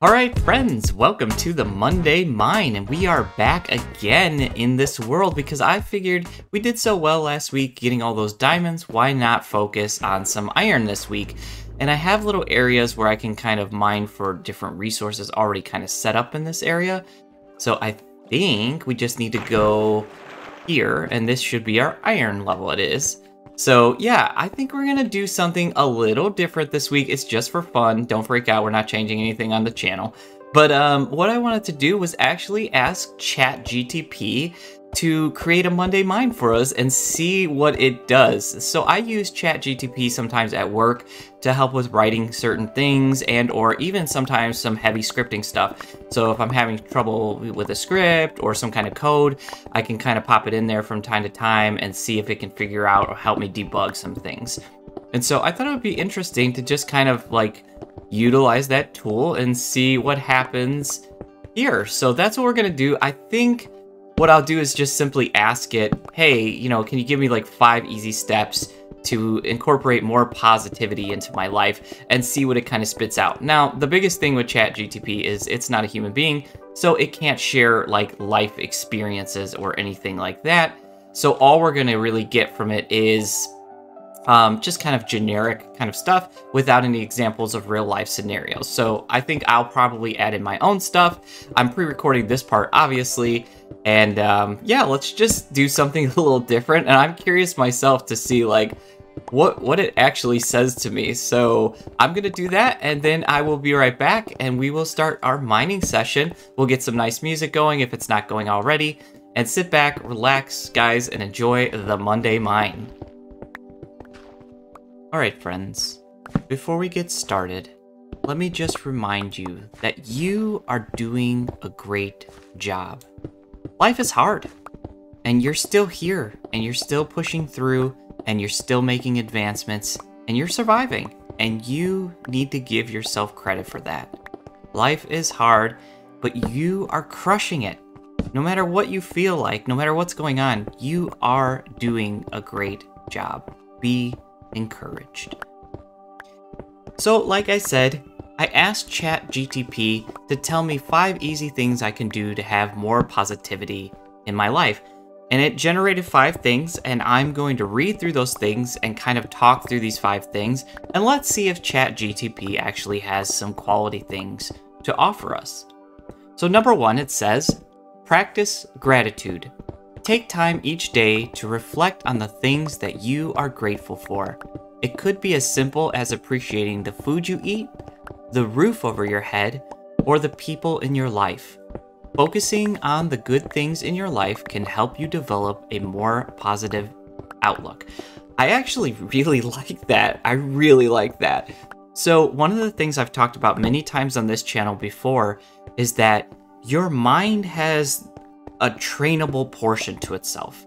Alright friends, welcome to the Monday Mine, and we are back again in this world because I figured we did so well last week getting all those diamonds, why not focus on some iron this week? And I have little areas where I can kind of mine for different resources already kind of set up in this area. So I think we just need to go here, and this should be our iron level, it is. So yeah, I think we're gonna do something a little different this week. It's just for fun. Don't freak out, we're not changing anything on the channel. But what I wanted to do was actually ask ChatGPT to create a Monday Mine for us and see what it does. So I use ChatGPT sometimes at work to help with writing certain things and or even sometimes some heavy scripting stuff. So if I'm having trouble with a script or some kind of code, I can kind of pop it in there from time to time and see if it can figure out or help me debug some things. And so I thought it would be interesting to just kind of like utilize that tool and see what happens here. So that's what we're gonna do. I think what I'll do is just simply ask it, hey, you know, can you give me like 5 easy steps to incorporate more positivity into my life and see what it kind of spits out. Now, the biggest thing with ChatGPT is it's not a human being, so it can't share like life experiences or anything like that. So all we're gonna really get from it is just kind of generic kind of stuff without any examples of real life scenarios. So I think I'll probably add in my own stuff. I'm pre-recording this part, obviously. And yeah, let's just do something a little different. And I'm curious myself to see like what it actually says to me. So I'm gonna do that, and then I will be right back and we will start our mining session. We'll get some nice music going if it's not going already. And sit back, relax, guys, and enjoy the Monday Mine. Alright friends, before we get started, let me just remind you that you are doing a great job. Life is hard, and you're still here, and you're still pushing through, and you're still making advancements, and you're surviving, and you need to give yourself credit for that. Life is hard, but you are crushing it. No matter what you feel like, no matter what's going on, you are doing a great job. Be encouraged. So like I said, I asked ChatGPT to tell me 5 easy things I can do to have more positivity in my life. And it generated 5 things, and I'm going to read through those things and kind of talk through these 5 things, and let's see if ChatGPT actually has some quality things to offer us. So number 1, it says, practice gratitude. Take time each day to reflect on the things that you are grateful for. It could be as simple as appreciating the food you eat, the roof over your head, or the people in your life. Focusing on the good things in your life can help you develop a more positive outlook. I actually really like that. I really like that. So one of the things I've talked about many times on this channel before is that your mind has a trainable portion to itself.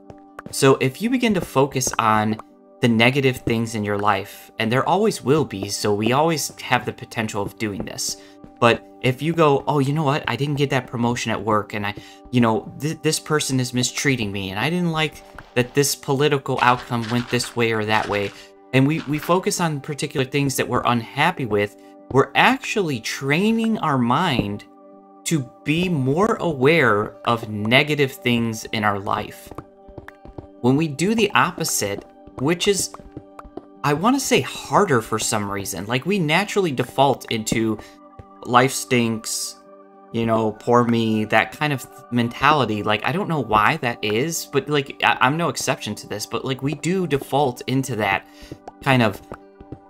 So if you begin to focus on the negative things in your life, and there always will be, so we always have the potential of doing this. But if you go, oh, you know what, I didn't get that promotion at work, and this person is mistreating me, and I didn't like that this political outcome went this way or that way, and we focus on particular things that we're unhappy with, we're actually training our mind to be more aware of negative things in our life. When we do the opposite, which is, I want to say harder for some reason, like we naturally default into life stinks, you know, poor me, that kind of mentality. Like, I don't know why that is, but like, I'm no exception to this, but like we do default into that kind of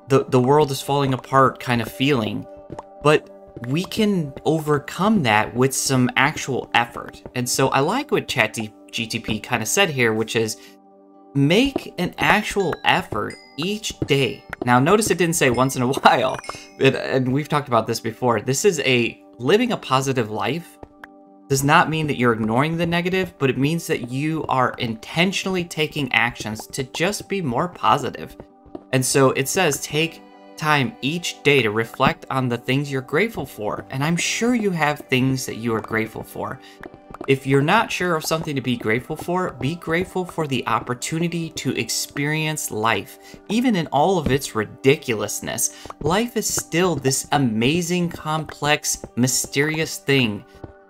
the world is falling apart kind of feeling. But we can overcome that with some actual effort. And so I like what ChatGPT kind of said here, which is make an actual effort each day. Now notice it didn't say once in a while, and we've talked about this before. This is living a positive life does not mean that you're ignoring the negative, but it means that you are intentionally taking actions to just be more positive. And so it says take time each day to reflect on the things you're grateful for. And I'm sure you have things that you are grateful for. If you're not sure of something to be grateful for, be grateful for the opportunity to experience life. Even in all of its ridiculousness, life is still this amazing, complex, mysterious thing.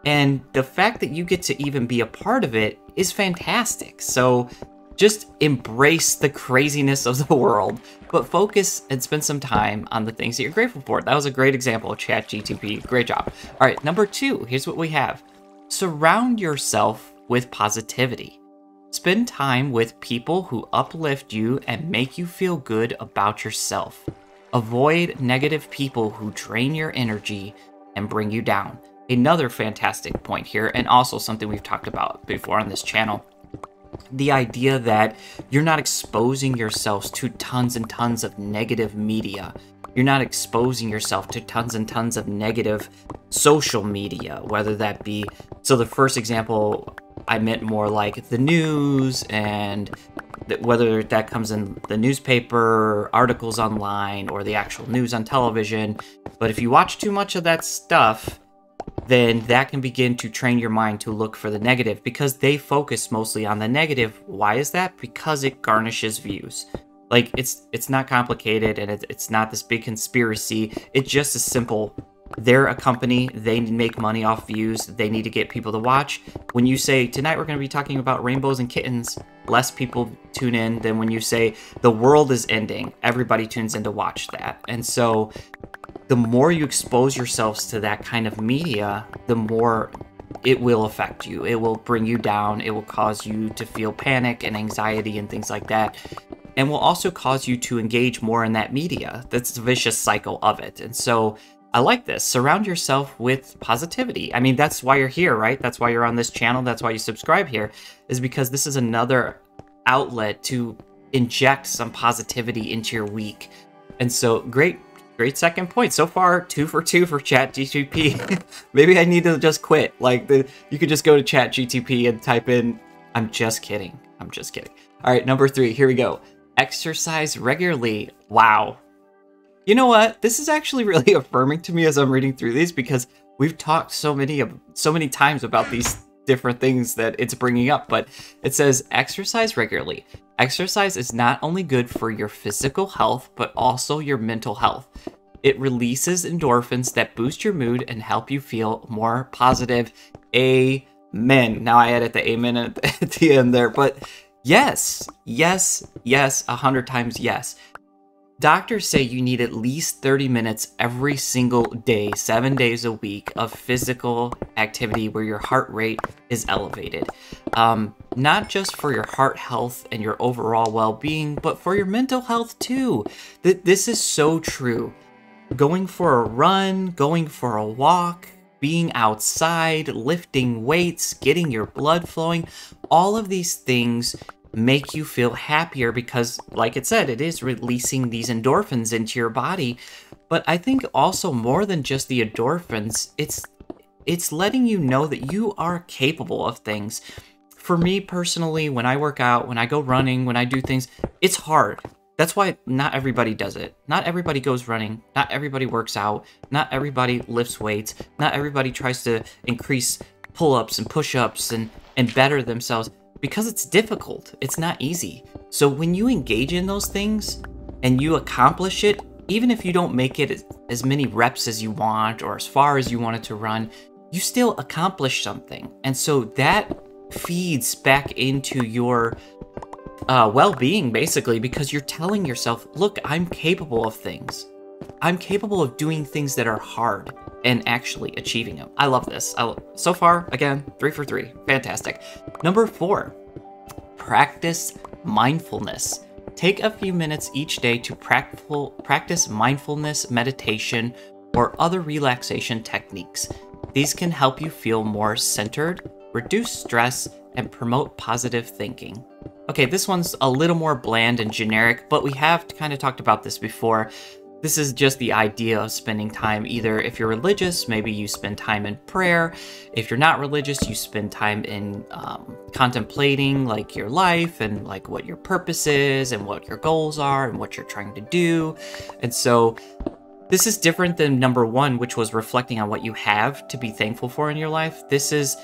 And the fact that you get to even be a part of it is fantastic. So just embrace the craziness of the world, but focus and spend some time on the things that you're grateful for. That was a great example of ChatGPT. Great job. All right, number 2, here's what we have. Surround yourself with positivity. Spend time with people who uplift you and make you feel good about yourself. Avoid negative people who drain your energy and bring you down. Another fantastic point here, and also something we've talked about before on this channel. The idea that you're not exposing yourselves to tons and tons of negative media. You're not exposing yourself to tons and tons of negative social media, whether that be... So the first example, I meant more like the news, and whether that comes in the newspaper, articles online, or the actual news on television. But if you watch too much of that stuff, then that can begin to train your mind to look for the negative, because they focus mostly on the negative. Why is that? Because it garnishes views. Like, it's not complicated, and it's not this big conspiracy. It's just as simple. They're a company. They make money off views. They need to get people to watch. When you say, tonight we're going to be talking about rainbows and kittens, less people tune in than when you say the world is ending. Everybody tunes in to watch that. And so the more you expose yourselves to that kind of media, the more it will affect you. It will bring you down. It will cause you to feel panic and anxiety and things like that. And will also cause you to engage more in that media. That's the vicious cycle of it. And so I like this. Surround yourself with positivity. I mean, that's why you're here, right? That's why you're on this channel. That's why you subscribe here, is because this is another outlet to inject some positivity into your week. And so great second point. So far, 2 for 2 for ChatGPT. Maybe I need to just quit. Like, you could just go to ChatGPT and type in, I'm just kidding. I'm just kidding. All right, number 3, here we go. Exercise regularly. Wow. You know what? This is actually really affirming to me as I'm reading through these, because we've talked so many times about these different things that it's bringing up, but it says exercise regularly. Exercise is not only good for your physical health, but also your mental health. It releases endorphins that boost your mood and help you feel more positive. Amen. Now I added the amen at the end there, but yes, 100 times yes. Doctors say you need at least 30 minutes every single day, 7 days a week, of physical activity where your heart rate is elevated. Not just for your heart health and your overall well-being, but for your mental health too. This is so true. Going for a run, going for a walk, being outside, lifting weights, getting your blood flowing, all of these things make you feel happier because, like it said, it is releasing these endorphins into your body. But I think also more than just the endorphins, it's letting you know that you are capable of things. For me personally, when I work out, when I go running, when I do things, it's hard. That's why not everybody does it. Not everybody goes running. Not everybody works out. Not everybody lifts weights. Not everybody tries to increase pull-ups and push-ups and better themselves. Because it's difficult. It's not easy. So when you engage in those things and you accomplish it, even if you don't make it as many reps as you want or as far as you want it to run, you still accomplish something. And so that feeds back into your well-being, basically, because you're telling yourself, look, I'm capable of things. I'm capable of doing things that are hard and actually achieving them. I love this. So far, again, 3 for 3. Fantastic. Number 4, practice mindfulness. Take a few minutes each day to practice mindfulness, meditation, or other relaxation techniques. These can help you feel more centered, reduce stress, and promote positive thinking. Okay, this one's a little more bland and generic, but we have kind of talked about this before. This is just the idea of spending time, either if you're religious, maybe you spend time in prayer. If you're not religious, you spend time in contemplating like your life and like what your purpose is and what your goals are and what you're trying to do. And so this is different than number 1, which was reflecting on what you have to be thankful for in your life. This is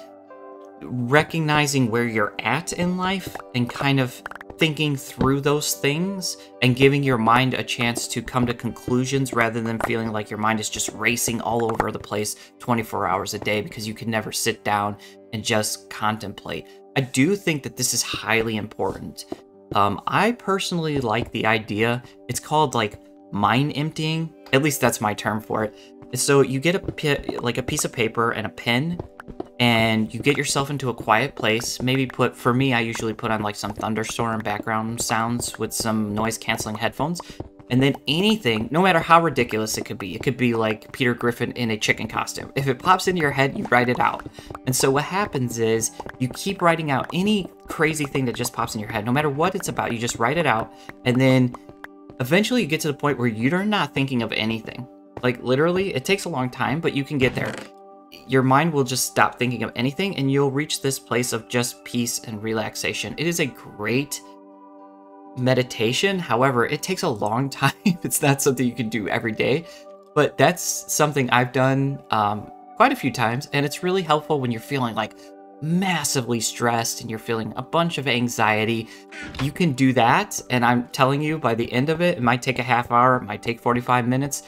recognizing where you're at in life and kind of thinking through those things and giving your mind a chance to come to conclusions rather than feeling like your mind is just racing all over the place 24 hours a day because you can never sit down and just contemplate. I do think that this is highly important. I personally like the idea. It's called like mind emptying. At least that's my term for it. So you get a piece of paper and a pen, and you get yourself into a quiet place. Maybe for me, I usually put on like some thunderstorm background sounds with some noise canceling headphones. And then anything, no matter how ridiculous it could be like Peter Griffin in a chicken costume. If it pops into your head, you write it out. And so what happens is you keep writing out any crazy thing that just pops in your head, no matter what it's about, you just write it out. And then eventually you get to the point where you're not thinking of anything. Like literally, it takes a long time, but you can get there. Your mind will just stop thinking of anything and you'll reach this place of just peace and relaxation. It is a great meditation. However, it takes a long time. It's not something you can do every day, but that's something I've done quite a few times, and it's really helpful when you're feeling like massively stressed and you're feeling a bunch of anxiety. You can do that, and I'm telling you, by the end of it, it might take a half hour, it might take 45 minutes,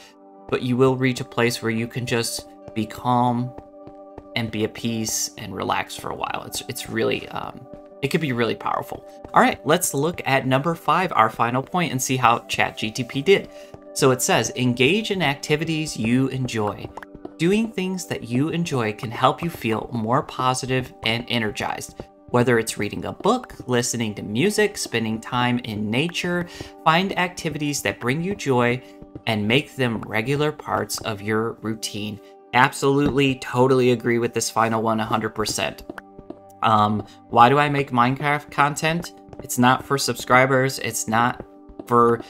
but you will reach a place where you can just be calm and be at peace and relax for a while. It's really it could be really powerful. All right, let's look at number 5, our final point, and see how ChatGTP did. So it says, engage in activities you enjoy. Doing things that you enjoy can help you feel more positive and energized. Whether it's reading a book, listening to music, spending time in nature, find activities that bring you joy and make them regular parts of your routine. Absolutely, totally agree with this final one 100%. Why do I make Minecraft content? It's not for subscribers. It's not for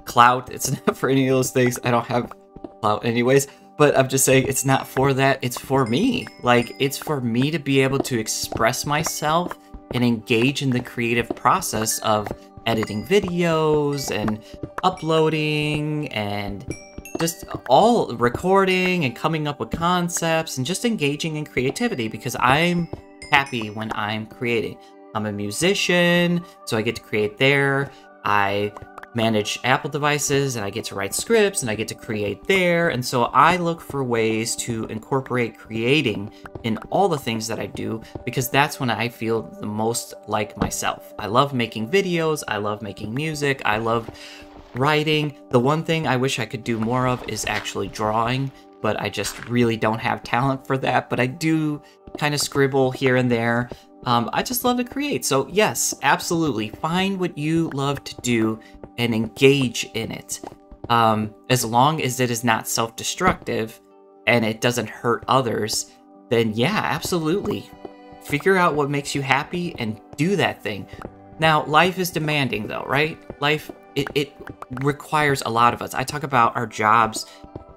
clout. It's not for any of those things. I don't have clout anyways, but I'm just saying it's not for that. It's for me. Like, it's for me to be able to express myself and engage in the creative process of editing videos and uploading and just all recording and coming up with concepts and just engaging in creativity, because I'm happy when I'm creating. I'm a musician, so I get to create there. I manage Apple devices and I get to write scripts and I get to create there. And so I look for ways to incorporate creating in all the things that I do, because that's when I feel the most like myself. I love making videos. I love making music. I love writing. The one thing I wish I could do more of is actually drawing, but I just really don't have talent for that. But I do kind of scribble here and there. I just love to create. So yes, absolutely. Find what you love to do and engage in it. As long as it is not self-destructive and it doesn't hurt others, then yeah, absolutely. Figure out what makes you happy and do that thing. Now, life is demanding though, right? Life, it requires a lot of us. I talk about our jobs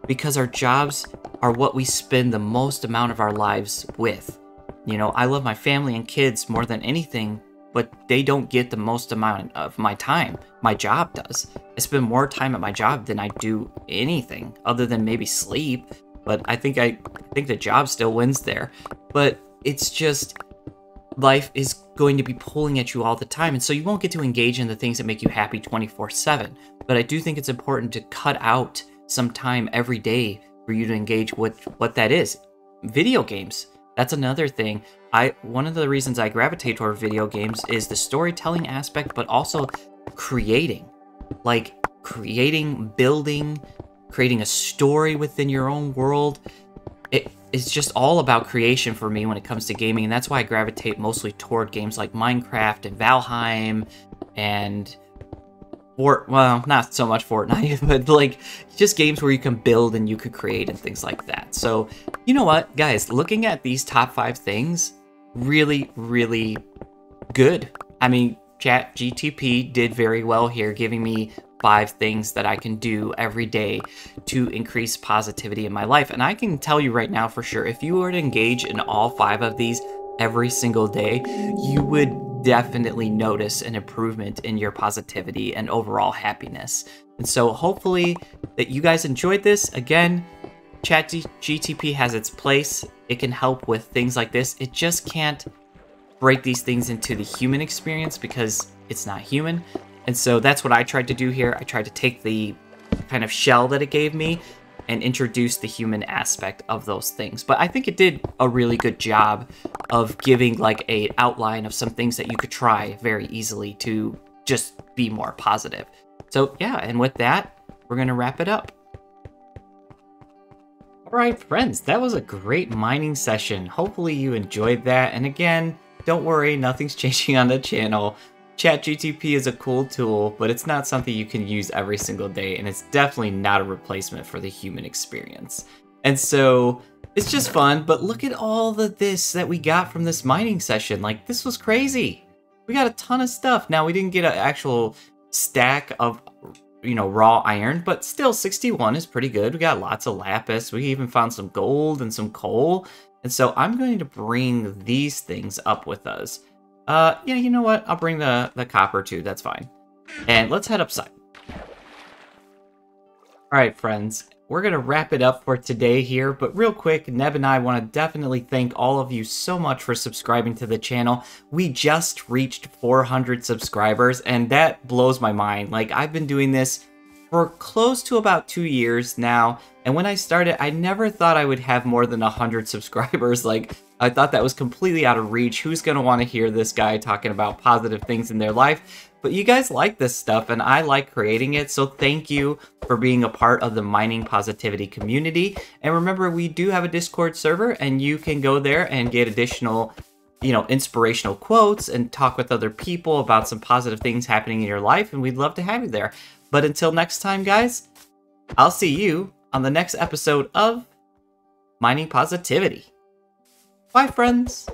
because our jobs are what we spend the most amount of our lives with. You know, I love my family and kids more than anything, but they don't get the most amount of my time. My job does. I spend more time at my job than I do anything other than maybe sleep, but I think the job still wins there. But it's just, life is going to be pulling at you all the time, and so you won't get to engage in the things that make you happy 24/7. But I do think it's important to cut out some time every day for you to engage with what that is. Video games. That's another thing. One of the reasons I gravitate toward video games is the storytelling aspect, but also creating. Like creating, building, creating a story within your own world. It's just all about creation for me when it comes to gaming, and that's why I gravitate mostly toward games like Minecraft and Valheim and well, not so much Fortnite, but like just games where you can build and you could create and things like that. So, you know what, guys, looking at these top 5 things, really, really good. I mean, ChatGTP did very well here, giving me 5 things that I can do every day to increase positivity in my life. And I can tell you right now for sure, if you were to engage in all 5 of these every single day, you would definitely notice an improvement in your positivity and overall happiness. And so hopefully that you guys enjoyed this. Again, ChatGTP has its place. It can help with things like this. It just can't break these things into the human experience because it's not human. And so that's what I tried to do here. I tried to take the kind of shell that it gave me and introduce the human aspect of those things. But I think it did a really good job of giving like a outline of some things that you could try very easily to just be more positive. So yeah, and with that, we're gonna wrap it up. All right, friends, that was a great mining session. Hopefully you enjoyed that. And again, don't worry, nothing's changing on the channel. ChatGPT is a cool tool, but it's not something you can use every single day, and it's definitely not a replacement for the human experience. And so it's just fun, but look at all this that we got from this mining session. Like, this was crazy. We got a ton of stuff. Now, we didn't get an actual stack of, you know, raw iron, but still 61 is pretty good. We got lots of lapis. We even found some gold and some coal. And so I'm going to bring these things up with us. Yeah, you know what? I'll bring the copper too. That's fine. And let's head upside. All right, friends. We're going to wrap it up for today here. But real quick, Neb and I want to definitely thank all of you so much for subscribing to the channel. We just reached 400 subscribers, and that blows my mind. Like, I've been doing this for close to about 2 years now. And when I started, I never thought I would have more than 100 subscribers. Like, I thought that was completely out of reach. Who's going to want to hear this guy talking about positive things in their life? But you guys like this stuff, and I like creating it. So thank you for being a part of the mining positivity community. And remember, we do have a Discord server, and you can go there and get additional, you know, inspirational quotes and talk with other people about some positive things happening in your life. And we'd love to have you there. But until next time, guys, I'll see you on the next episode of Mining Positivity. Bye, friends.